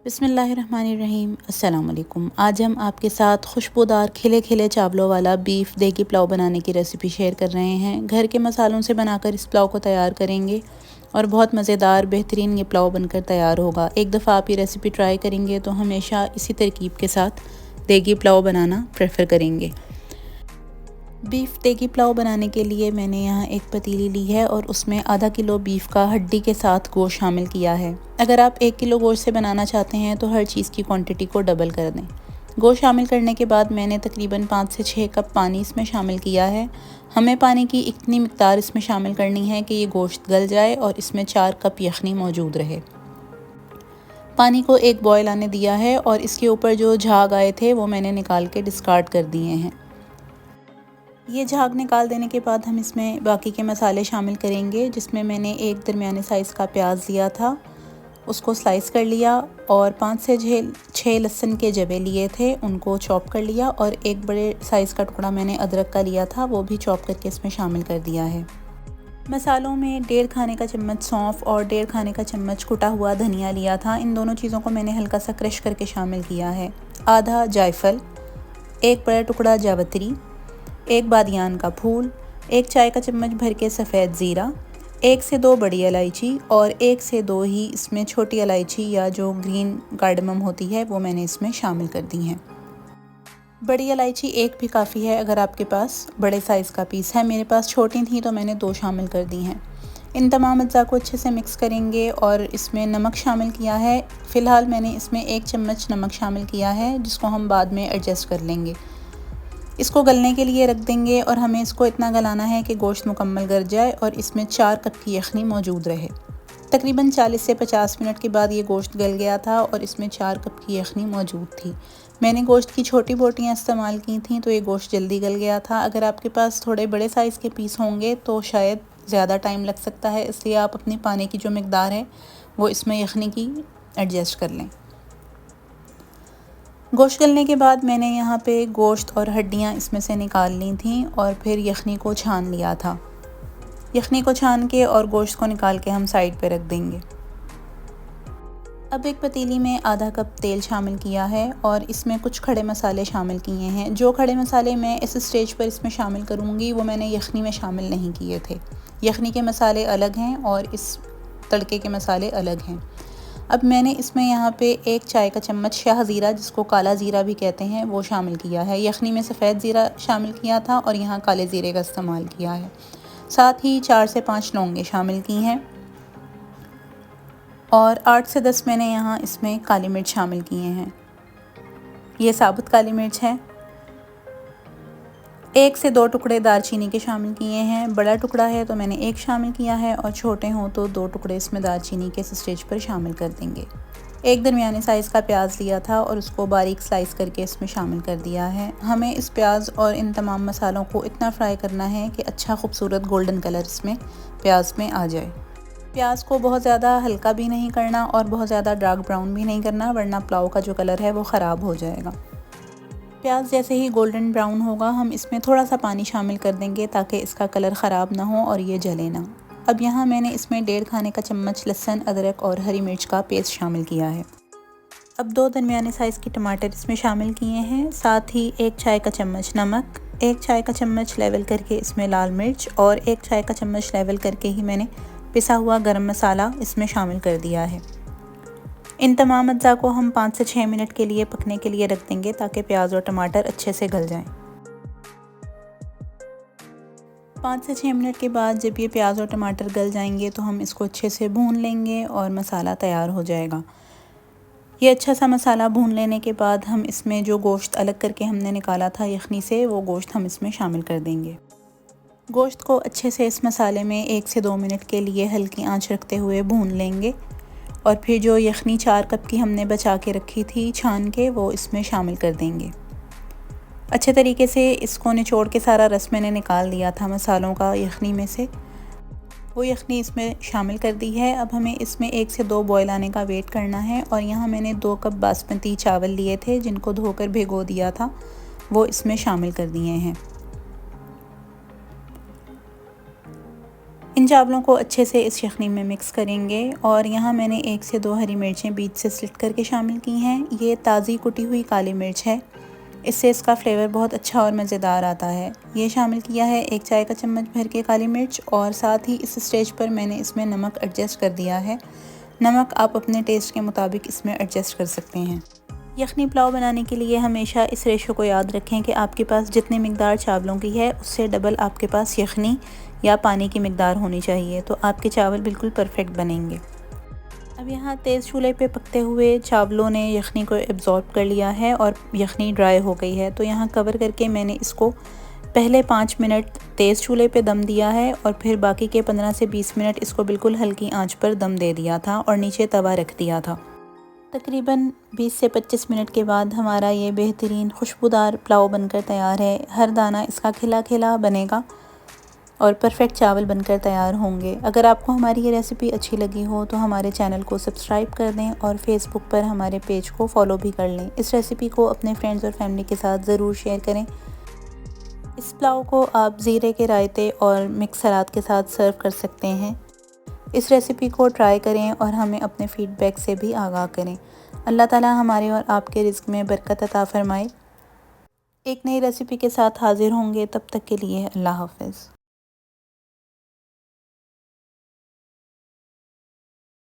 बिस्मिल्लाहिर्रहमानिर्रहीम। अस्सलाम वालेकुम। आज हम आपके साथ खुशबूदार खिले खिले चावलों वाला बीफ देगी पुलाव बनाने की रेसिपी शेयर कर रहे हैं। घर के मसालों से बनाकर इस पुलाव को तैयार करेंगे और बहुत मज़ेदार बेहतरीन ये पुलाव बनकर तैयार होगा। एक दफ़ा आप ये रेसिपी ट्राई करेंगे तो हमेशा इसी तरकीब के साथ देगी पुलाव बनाना प्रेफर करेंगे। बीफ देगी पुलाव बनाने के लिए मैंने यहाँ एक पतीली ली है और उसमें आधा किलो बीफ का हड्डी के साथ गोश्त शामिल किया है। अगर आप 1 किलो गोश्त से बनाना चाहते हैं तो हर चीज़ की क्वांटिटी को डबल कर दें। गोश्त शामिल करने के बाद मैंने तकरीबन 5 से 6 कप पानी इसमें शामिल किया है। हमें पानी की इतनी मिक़दार इसमें शामिल करनी है कि ये गोश्त गल जाए और इसमें 4 कप यखनी मौजूद रहे। पानी को एक बॉयल आने दिया है और इसके ऊपर जो झाग आए थे वो मैंने निकाल के डिस्कार्ड कर दिए हैं। ये झाग निकाल देने के बाद हम इसमें बाकी के मसाले शामिल करेंगे, जिसमें मैंने एक दरमियाने साइज़ का प्याज लिया था, उसको स्लाइस कर लिया और 5 से 6 लहसुन के जवे लिए थे, उनको चॉप कर लिया और एक बड़े साइज़ का टुकड़ा मैंने अदरक का लिया था, वो भी चॉप करके इसमें शामिल कर दिया है। मसालों में 1.5 खाने का चम्मच सौंफ और 1.5 खाने का चम्मच कुटा हुआ धनिया लिया था। इन दोनों चीज़ों को मैंने हल्का सा क्रश करके शामिल किया है। आधा जायफल, एक बड़ा टुकड़ा जावित्री, एक बादियान का फूल, एक चाय का चम्मच भर के सफ़ेद ज़ीरा, 1 से 2 बड़ी इलायची और 1 से 2 ही इसमें छोटी इलायची या जो ग्रीन कार्डमम होती है वो मैंने इसमें शामिल कर दी हैं। बड़ी इलायची एक भी काफ़ी है अगर आपके पास बड़े साइज़ का पीस है। मेरे पास छोटी थी तो मैंने 2 शामिल कर दी हैं। इन तमाम अज्जा को अच्छे से मिक्स करेंगे और इसमें नमक शामिल किया है। फ़िलहाल मैंने इसमें 1 चम्मच नमक शामिल किया है, जिसको हम बाद में एडजस्ट कर लेंगे। इसको गलने के लिए रख देंगे और हमें इसको इतना गलाना है कि गोश्त मुकम्मल गल जाए और इसमें 4 कप की यखनी मौजूद रहे। तकरीबन 40 से 50 मिनट के बाद ये गोश्त गल गया था और इसमें 4 कप की यखनी मौजूद थी। मैंने गोश्त की छोटी बोटियाँ इस्तेमाल की थी तो ये गोश्त जल्दी गल गया था। अगर आपके पास थोड़े बड़े साइज़ के पीस होंगे तो शायद ज़्यादा टाइम लग सकता है, इसलिए आप अपनी पानी की जो मिक़दार है वो इसमें यखनी की एडजस्ट कर लें। गोश्त गलने के बाद मैंने यहाँ पे गोश्त और हड्डियाँ इसमें से निकाल ली थीं और फिर यखनी को छान लिया था। यखनी को छान के और गोश्त को निकाल के हम साइड पे रख देंगे। अब एक पतीली में आधा कप तेल शामिल किया है और इसमें कुछ खड़े मसाले शामिल किए हैं। जो खड़े मसाले मैं इस स्टेज पर इसमें शामिल करूँगी वो मैंने यखनी में शामिल नहीं किए थे। यखनी के मसाले अलग हैं और इस तड़के के मसाले अलग हैं। अब मैंने इसमें यहाँ पे 1 चाय का चम्मच शाह ज़ीरा, जिसको काला ज़ीरा भी कहते हैं, वो शामिल किया है। यखनी में सफ़ेद ज़ीरा शामिल किया था और यहाँ काले ज़ीरे का इस्तेमाल किया है। साथ ही 4 से 5 लौंगे शामिल की हैं और 8 से 10 मैंने यहाँ इसमें काली मिर्च शामिल किए हैं। ये साबुत काली मिर्च है। 1 से 2 टुकड़े दालचीनी के शामिल किए हैं। बड़ा टुकड़ा है तो मैंने 1 शामिल किया है और छोटे हों तो 2 टुकड़े इसमें दालचीनी के इस स्टेज पर शामिल कर देंगे। एक दरमियाने साइज़ का प्याज लिया था और उसको बारीक स्लाइस करके इसमें शामिल कर दिया है। हमें इस प्याज और इन तमाम मसालों को इतना फ्राई करना है कि अच्छा खूबसूरत गोल्डन कलर इसमें प्याज में आ जाए। प्याज को बहुत ज़्यादा हल्का भी नहीं करना और बहुत ज़्यादा डार्क ब्राउन भी नहीं करना, वरना पुलाव का जो कलर है वो ख़राब हो जाएगा। प्याज जैसे ही गोल्डन ब्राउन होगा हम इसमें थोड़ा सा पानी शामिल कर देंगे ताकि इसका कलर ख़राब ना हो और ये जले ना। अब यहाँ मैंने इसमें 1.5 खाने का चम्मच लहसुन, अदरक और हरी मिर्च का पेस्ट शामिल किया है। अब 2 दरमियाने साइज़ के टमाटर इसमें शामिल किए हैं। साथ ही 1 चाय का चम्मच नमक, 1 चाय का चम्मच लेवल करके इसमें लाल मिर्च और 1 चाय का चम्मच लेवल करके ही मैंने पिसा हुआ गरम मसाला इसमें शामिल कर दिया है। इन तमाम अज्जा को हम 5 से 6 मिनट के लिए पकने के लिए रख देंगे ताकि प्याज और टमाटर अच्छे से गल जाएं। 5 से 6 मिनट के बाद जब ये प्याज और टमाटर गल जाएंगे तो हम इसको अच्छे से भून लेंगे और मसाला तैयार हो जाएगा। ये अच्छा सा मसाला भून लेने के बाद हम इसमें जो गोश्त अलग करके हमने निकाला था यखनी से, वो गोश्त हम इसमें शामिल कर देंगे। गोश्त को अच्छे से इस मसाले में 1 से 2 मिनट के लिए हल्की आंच रखते हुए भून लेंगे और फिर जो यखनी 4 कप की हमने बचा के रखी थी छान के, वो इसमें शामिल कर देंगे। अच्छे तरीके से इसको निचोड़ के सारा रस मैंने निकाल दिया था मसालों का यखनी में से, वो यखनी इसमें शामिल कर दी है। अब हमें इसमें 1 से 2 बॉयल आने का वेट करना है और यहाँ मैंने 2 कप बासमती चावल लिए थे जिनको धोकर भिगो दिया था, वो इसमें शामिल कर दिए हैं। इन चावलों को अच्छे से इस यखनी में मिक्स करेंगे और यहाँ मैंने 1 से 2 हरी मिर्चें बीच से स्लिट करके शामिल की हैं। ये ताज़ी कुटी हुई काली मिर्च है, इससे इसका फ्लेवर बहुत अच्छा और मज़ेदार आता है। ये शामिल किया है 1 चाय का चम्मच भर के काली मिर्च और साथ ही इस स्टेज पर मैंने इसमें नमक एडजस्ट कर दिया है। नमक आप अपने टेस्ट के मुताबिक इसमें एडजस्ट कर सकते हैं। यखनी पुलाव बनाने के लिए हमेशा इस रेशो को याद रखें कि आपके पास जितनी मिकदार चावलों की है उससे डबल आपके पास यखनी या पानी की मिकदार होनी चाहिए, तो आपके चावल बिल्कुल परफेक्ट बनेंगे। अब यहाँ तेज़ चूल्हे पे पकते हुए चावलों ने यखनी को एब्ज़ॉर्ब कर लिया है और यखनी ड्राई हो गई है, तो यहाँ कवर करके मैंने इसको पहले 5 मिनट तेज़ चूल्हे पे दम दिया है और फिर बाकी के 15 से 20 मिनट इसको बिल्कुल हल्की आंच पर दम दे दिया था और नीचे तवा रख दिया था। तकरीबन 20 से 25 मिनट के बाद हमारा ये बेहतरीन खुशबूदार पुलाव बनकर तैयार है। हर दाना इसका खिला खिला बनेगा और परफेक्ट चावल बनकर तैयार होंगे। अगर आपको हमारी ये रेसिपी अच्छी लगी हो तो हमारे चैनल को सब्सक्राइब कर दें और फेसबुक पर हमारे पेज को फॉलो भी कर लें। इस रेसिपी को अपने फ्रेंड्स और फैमिली के साथ ज़रूर शेयर करें। इस पुलाव को आप ज़ीरे के रायते और मिक्स सलाद के साथ सर्व कर सकते हैं। इस रेसिपी को ट्राई करें और हमें अपने फ़ीडबैक से भी आगाह करें। अल्लाह ताला हमारे और आपके रिज़्क़ में बरकत अता फ़रमाए। एक नई रेसिपी के साथ हाज़िर होंगे, तब तक के लिए अल्लाह हाफ़िज़।